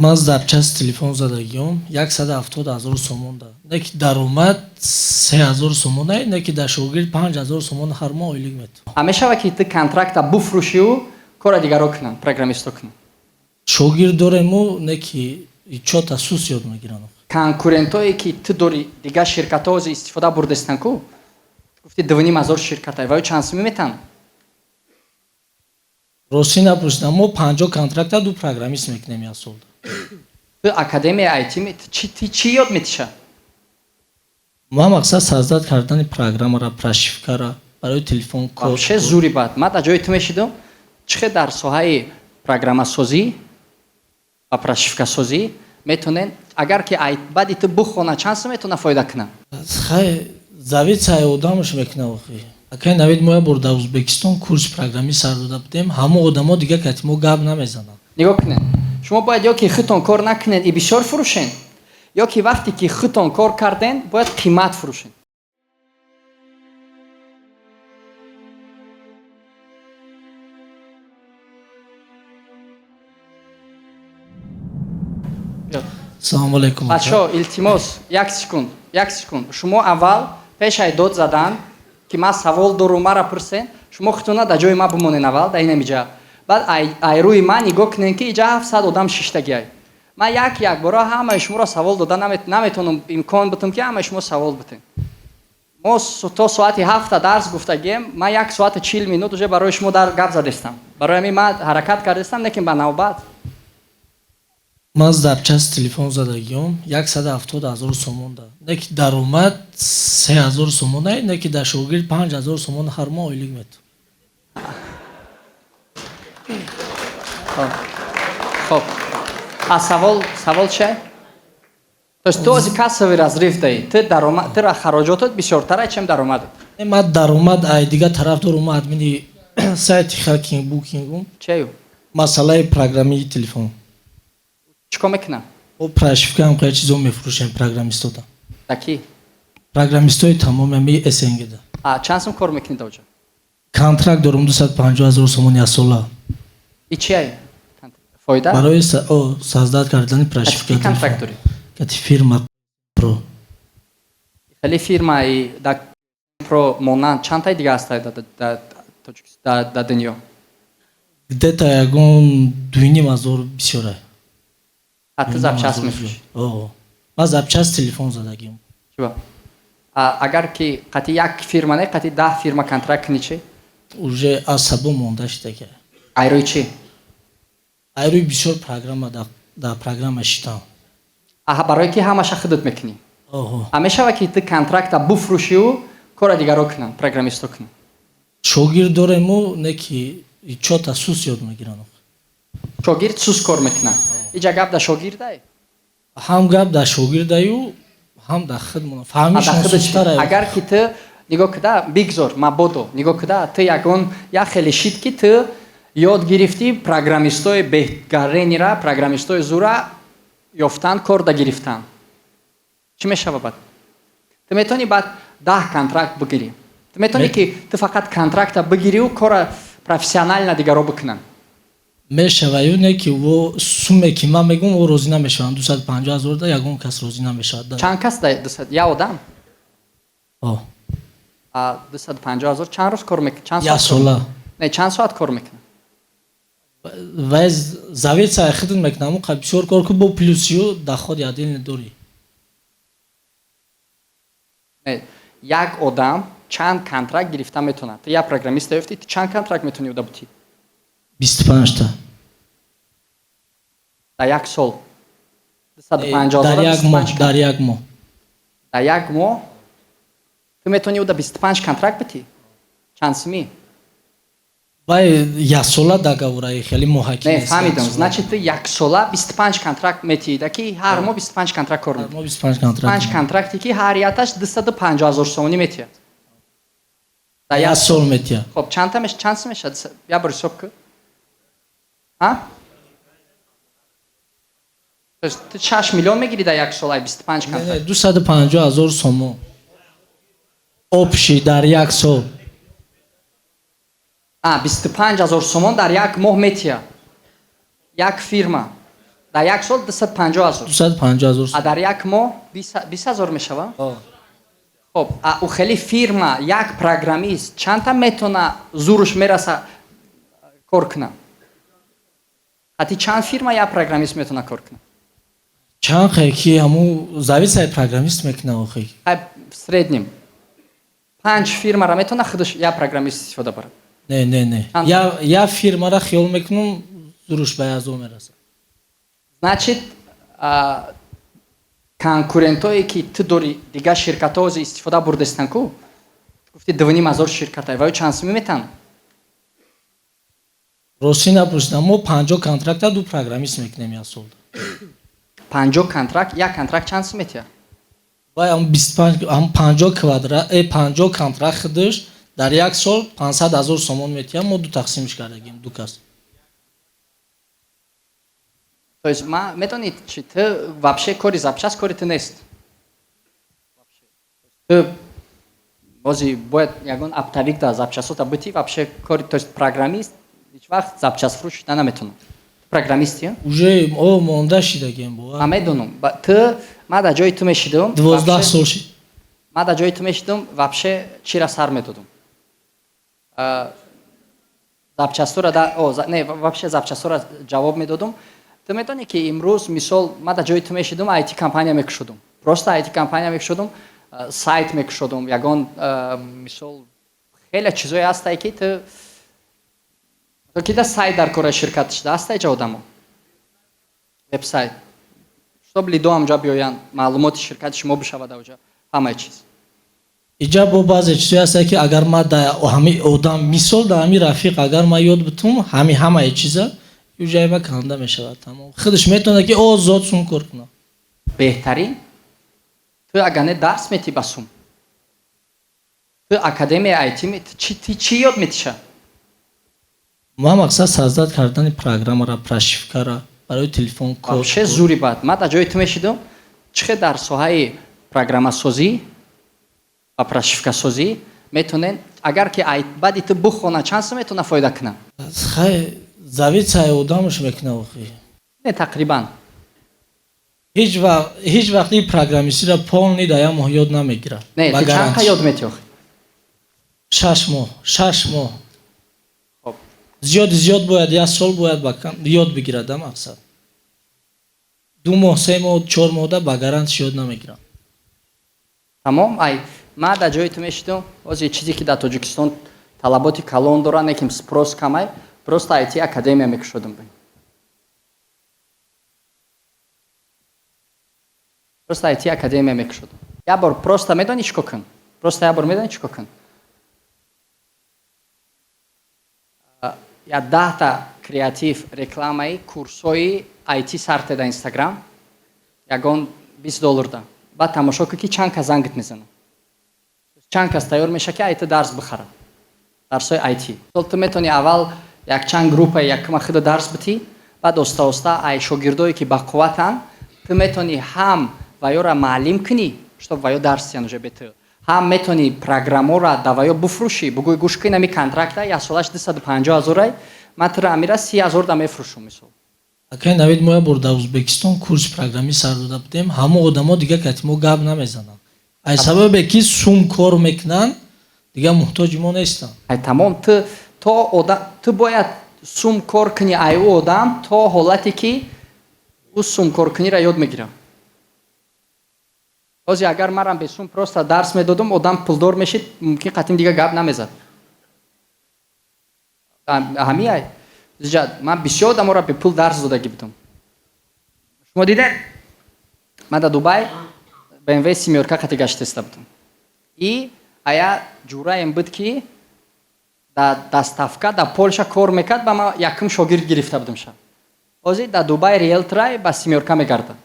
من ضبطچه تلفن زدگیم 170,000 سومون داد. نه که درآمد 3,000 سومونه، نه که در شوگرد 5,000 سومون هر ماه آیلیگ میتونم. همیشه وقتی تو کنترکت بفروشی و کار دیگر رو کنن، پروگرامیستو کنن. شوگرد دارم نه که چه تاسوس یاد میگیرن. کنکورنتایی که تو داری دیگر شرکت ها از استفاده بردستن کو؟ گفتی 2,500 شرکت های وای چانس میتن. راستی نپرسیدم ما 50 کنترکت دو پروگرامیست میکنیم یا سال. تو اکادمی آیتی چی یاد میتیشه؟ ما مقصد سازد کردن پروگرام را پرشیفکا را برای تلفن کد. چه زوری باد. من تا جای تو میشیدم چه در ساحه پروگرام سازی و پرشیفکا سازی میتونن اگر که بعدی تو بخونه چانس میتونه فایده کنه. خیلی زاویه چای آدمش میکنه وقتی. اگه نوید ما برد ازبکستان کورس پروگرامی سر داده بودیم همه آدما دیگه کاتیمو گاب نمیزنن. نگاه کنید. شما باید یا که خودتون کار نکنید ای بسیار فروشین یا که وقتی که خودتون کار کردین باید قیمت فروشین. سلام علیکم. بچه‌ها التماس یک سکند شما اول پیش ای داد زدن که ما سوال دارم مرا پرسین شما خودتون در جای ما بمونین اول در این میجا بعد ای روی من نگاه کنین که اینجا 700 آدم ششتگی من یک بار همه شما را سوال دادن نمیتونم امکان بدم که همه شما سوال بتین. ما تا ساعت 7 درس گفتگیم من 1 ساعت 40 مینوت уже برای شما در گپ زدستم برای همین من حرکت کردستم لیکن به نوبت من ضبطچه تلفن زدگیم 170,000 سومون داد. نه که درآمد 3,000 سومونه، نه که در شوگرد 5,000 سومون هر ماه آیلیگ میتونم. خب سوال چه؟ تو از کسب رزرف دهی تو درآمد تو خراجاتت بیشتره چم درآمدت؟ من درآمد ای دیگه طرف دارم ادمین سایت هکینگ بوکینگم چیو؟ مسئله پروگرامی تلفن. چیکار میکنم؟ او پرشیفکا هم که چیزو میفروشیم پروگرامیستو دا. دکی؟ پروگرامیستوی تمام می اسنگ ده. چند سوم کار میکنید اوجا؟ کنترکت دارم 250,000 سومون یا سالا. ای چیه؟ فایده؟ برای سازد کردن پرشیفکا تلفن. کنترکت داری؟ کتی فیرما پرو. خیلی فیرمای دا پرو مونان چند تا دیگه است در دنیا؟ گده تا یکون 2,500 بسیاره. حتی زبچست میفروشی؟ من زبچست تلفن زدگیم. چرا؟ اگر که قطعی یک فیرما نه قطعی 10 فیرما کنترکت کنی چی؟ اوجه عصبو مونده شده که. ایروی چی؟ ایروی بسیار پروگرام در پروگرام اشتام. برای که همش خودت میکنی. همیشه وقتی تو کنترکت بفروشی و کار دیگر رو کنن پروگرامیستو کنن. شوگرد دارم نه که چه تاسوس یاد میگیرن. شوگرد سوس کار میکنن. اینجا گپ در شوگرد ای؟ هم گپ در شوگرد ایو هم در خودمون. فهمیشون سوستره. اگر که تو نگاه کده بیگزار مبادو نگاه کده تو یکون یا خیلی شید که تو یاد گرفتی پروگرامیستای بهترینی را پروگرامیستای زورا یافتن کار دا گرفتن. چی میشه بعد؟ تو میتونی بعد 10 کنترکت بگیری. تو میتونی که تو فقط کنترکت بگیری و کار پروفسیونال دیگرو بکنن. میشه و نه که و سومه که من میگم و روزی نمیشن 250,000 دا یکون کس روزی نمیشه. چند کس دا 200 یا آدم؟ 250,000 چند روز کار میکنه؟ چند ساعت؟ سالا. نه چند ساعت کار میکنه؟ و زاویه سعی خدمت میکنم و قبل بسیار کار که با پلوسیو دخواد یادین نداری. یک آدم چند کنترکت گرفته میتونه؟ تو یک پروگرامیست هستی تو چند کنترکت میتونی بده بودی؟ 25 تا. در یک سال 250,000 در یک ماه در یک ماه تو میتونی بده 25 کنترکت بدی؟ چند سمی؟ باید یک ساله داغورای خیلی محکم است. نه فهمیدم. значит تو یک ساله 25 کنترکت میتی که هر ماه 25 کنترکت کار میکنی. 25 کنترکتی که هر یاتش 250,000 سومونی میتیه. در یک سال میتیه. خب چند تا چند میشه؟ یا بر حساب کن. ها؟ تو 6 میلیون میگیری در یک سال 25 کنترکت. 250,000 سومون. آبشی در یک سال. 25,000 سومون در یک ماه میتیه. یک فیرما дар як сол 250,000. 250,000 сомон. дар як моҳ 20,000 мешавад. хоб у хеле фирма як программист чанда метона зуруш мераса кор кунад? ҳатти чанд фирма як программист метона кор кунад? Чанд хай ки ҳамун зависает программист мекунад охи. В среднем 5 фирмара метона худаш як программист истифода барад. Не. Я фирмара хиёл мекунам зуруш ба 1000 мерасад. Значит, конкурентое ки ту дори дига ширкатҳо ози истифода бурдестан ку? Гуфти 2,500 ширкат ай, ваё чанд сими метан? Рости напурсидам, мо 50 контракта ду программист мекунем як солда. 50 контракт, як контракт чанд сим метия? Вай ам 25 ам 50 квадрат 50 контракт худаш дар як сол 500,000 сомон метия, мо ду тақсимиш кардагим ду кас. То есть ма метонид чи ты вообще кори запчаст кори ты нест. Ты ози бояд ягон аптавик да запчастота бути вообще кори, то есть программист ҳеҷ вақт запчаст фурӯш наметонад. Программисти? Уже о монда шидагим бо. Медонам. Ты ма да ҷои ту мешидам. 12 сол шид. Ма да ҷои ту мешидам, вообще чира сар медодам. Запчастора да не вообще запчастора ҷавоб медодам. Ты метони ки имрӯз мисол ма да ҷои ту мешидам, IT компания мекушодам. Просто IT компания мекушодам, сайт мекушодам, ягон мисол хеле чизое ҳастае ки ты кида сайт дар кора ширкат шуда ҳастае ҷа одамо. Вебсайт. Чтоб лидо ҳамҷа биёянд, маълумоти ширкати шумо бишавад авҷа, ҳамаи чиз. Иҷа бо баъзе чизое ҳастае ки агар ма да ҳами одам мисол да ҳами рафиқ агар ма ёд битум ҳамаи чиза южаиба канда мешавад. Тамом. Худаш метавонад ки озод сум кор кунад. Беҳтарин ту агар не дарс метӣ ба сум. Ту академияи IT чӣ ёд метиша? Ма мақсад саздад кардани программара, прошивкара барои телефон код. Вообще зури бад. Ма дар ҷои ту мешидам, чихе дар соҳаи программасозӣ ва прошивкасозӣ метонен, агар ки баъди ту бухона чанд сум метавона фоида кунад? Хай зависае одамаш мекунад охи. Не тақрибан. ҳеҷ вақт ин программистиро полни да як моҳ ёд намегирад. Не, ту чанд қа ёд метӣ охи? 6 моҳ. Зиёд бояд, як сол бояд ёд бигирад да мақсад. 2 моҳ, 3 моҳ, 4 моҳда ба гарантиш ёд намегирам. Тамом, ай ма дар ҷои ту мешидам, ози чизе ки дар Тоҷикистон талаботи калон дорад, неким спрос камай, просто IT академия мекушодам. Просто IT академия мекушодам. Як бор просто медони чӣ кун? Просто як бор медони чӣ кун? Я 10 креатив рекламаи курсои IT сарте дар Инстаграм, ягон $20 да. Баъд тамошо кун ки чанд кас зангит мезанад. Чанд кас тайёр меша ки IT дарс бихарад. Дарсои IT. Ту метавони аввал якчанд группа якума худа дарс битӣ, баъд оста ай шогирдое ки бақувватанд, ту метавони ҳам ваёра маълим кунӣ, чтоб ваё дарс диҳанд уже бету. ҳам метавони программора да ваё буфурӯшӣ, бугӯй гӯш кунӣ ами контракта як солаш 250,000 ай, ман тура амира 30,000 да мефурӯшам мисол. Акай навид мо як бор дар Узбекистон курси программист сар дода будем, ҳама одамо дига катимо гап намезананд. Ай сабабе ки сум кор мекунанд, дига муҳтоҷи мо нестанд. Ай тамом, ту бояд сум кор кунӣ ай ӯ одам то ҳолате ки ӯ сум коркуниро ёд мегирад. Ози агар марам бе сум просто дарс медодам, одам пулдор мешид, мумкин қатим дига гап намезад. Ҳамияй ман бисёр одаморо бе пул дарс додагӣ будам. Шумо дидед? Ман дар Дубай BMW семёрка қати гаштеста будам. И ая ҷураем буд ки дар доставка дар Полша кор мекард, ба ман якум шогирд гирифта будам ша. Ози дар Дубай риэлторай ба семёрка мегардад.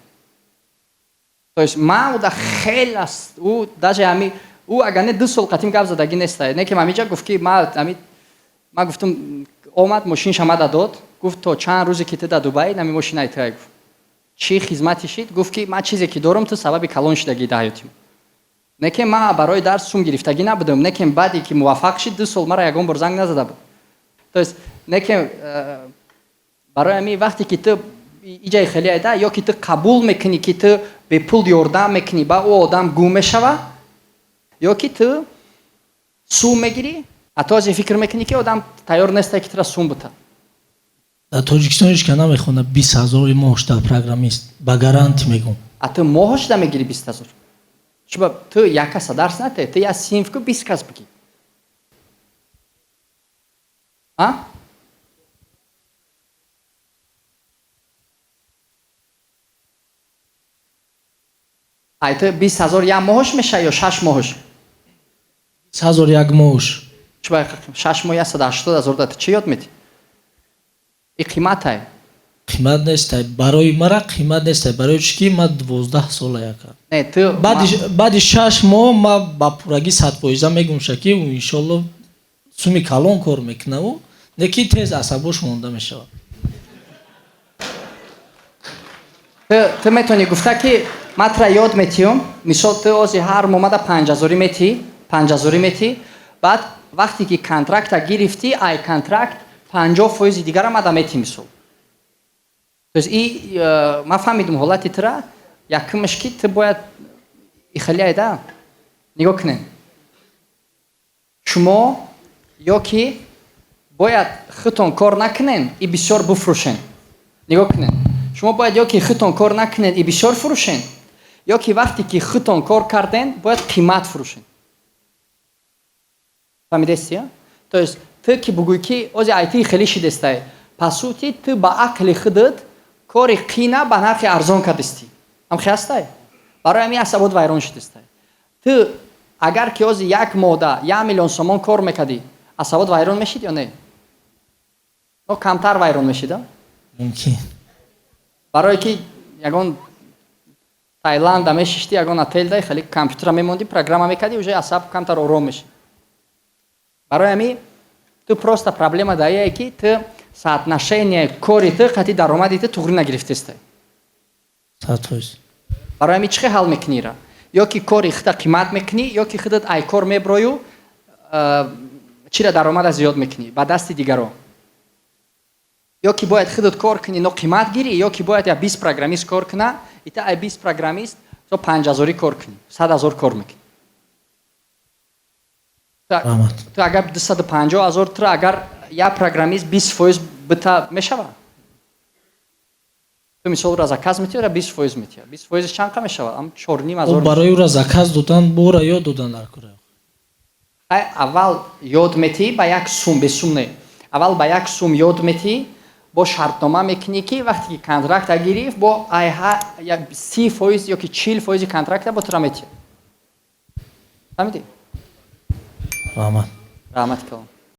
То есть ман уда хеле аст, ӯ даже ами ӯ агар не 2 сол қатим гап задагӣ нестае. Не ки ҳамиҷа гуфт ки ман гуфтам омад мошинша мада дод, гуфт то чанд рӯзе ки ту дар Дубай нами мошина итая гуфт. Чӣ хизмати шид? Гуфт ки ман чизе ки дорам ту сабаби калон шидагӣ дар ҳаётим. Не ки ман барои дарс сум гирифтагӣ набудам, не ки баъде ки муваффақ шид 2 сол мара ягон бор занг назада буд. То есть не ки барои ами вақте ки ту иҷаи хеле айда ё ки ту қабул мекунӣ ки ту бепул ёрдам мекунӣ ба ӯ одам гум мешава ё ки ту сум мегирӣ ҳатто озе фикр мекунӣ ки одам тайёр нестай ки тура сум бута. дар тоҷикистон ҳеч ка намехона 20,000 моҳш дар программист ба гаранти мегум. А ту моҳаш да мегирӣ 20,000. Чуба ту як каса дарс натаҳӣ, ту як синфку 20 кас бигӣ. ай ту 20,000 як моҳаш меша ё 6 моҳаш? 20,000 як моҳш. Чуба 6 моҳ 180,000 да ту чӣ ёд медиҳӣ? И қиматай. Қимат нестай. Барои мара қимат нестай. Барои чӣ ки ман 12 сола яка. Не, ту баъди 6 моҳ ман ба пуррагӣ 100% мегумша ки иншолло суми калон кор мекуна ӯ, не ки тез асабош монда мешавад. ту метавонӣ гуфта ки ман тура ёд метиҳам, мисол ту ози ҳар момада 5,000 метиҳӣ, 5,000 метиҳӣ, баъд вақте ки контракта гирифтӣ, ай контракт 50% дигара мада метиҳӣ мисол. То есть ман фаҳмидам ҳолати тура якумаш ки ту бояд ихеле айда нигоҳ кунед. Шумо ё ки бояд худтон кор накунед и бисёр буфурӯшед. Нигоҳ кунед. Шумо бояд ё ки худтон кор накунед и бисёр фурӯшед, ё ки вақте ки худтон кор карден бояд қимат фурӯшед. Фаҳмидест? То есть ту ки бугӯй ки ози айти хеле шидестай, по сути ту ба ақли худат кори қина ба нархи арзон кардистӣ. Ҳамхиястай? Барои ҳамин асабот вайрон шидестай. Ту агар ки ози як мода 1 миллион сомон кор мекардӣ, асабот вайрон мешид ё не? Ё камтар вайрон мешид? Мумкин. Барое ки ягон Таиланда мешишти, ягон отелда хеле компютера мемонди, программа мекарди, уже асаб камтар ором мешид. Барои ҳамин ту просто проблема даие ки ту соотношение кори ту қатъи даромади ту туғри нагирифтестай. 100%. Барои ҳамин чӣ ҳал мекунӣ ра? Ё ки кори худа қимат мекунӣ, ё ки худат ай кор меброю чира даромада зиёд мекунӣ ба дасти дигарон. Ё ки бояд худат кор кунӣ, но қимат гирӣ, ё ки бояд я 20 программист кор куна, ита ай 20 программист то 5,000 кор кунӣ, 100,000 кор мекунӣ. ту агар 250,000 тура агар як программист 20% бита мешава? ту мисол ра заказ метиҳӣ, ра 20% метиҳа. 20% чанд қа мешава? Ам 4,500. Барои ӯра заказ додан, бора ёд додан дар кора. Ай аввал ёд метиҳӣ ба як сум, бе сум не. Аввал ба як сум ёд метиҳӣ, бо шартнома мекунӣ ки вақте ки контракта гирифт, бо ай 30% ё ки 40% контракта бо тура метиҳа. Фаҳмидӣ? Раҳмат. Раҳмат калом.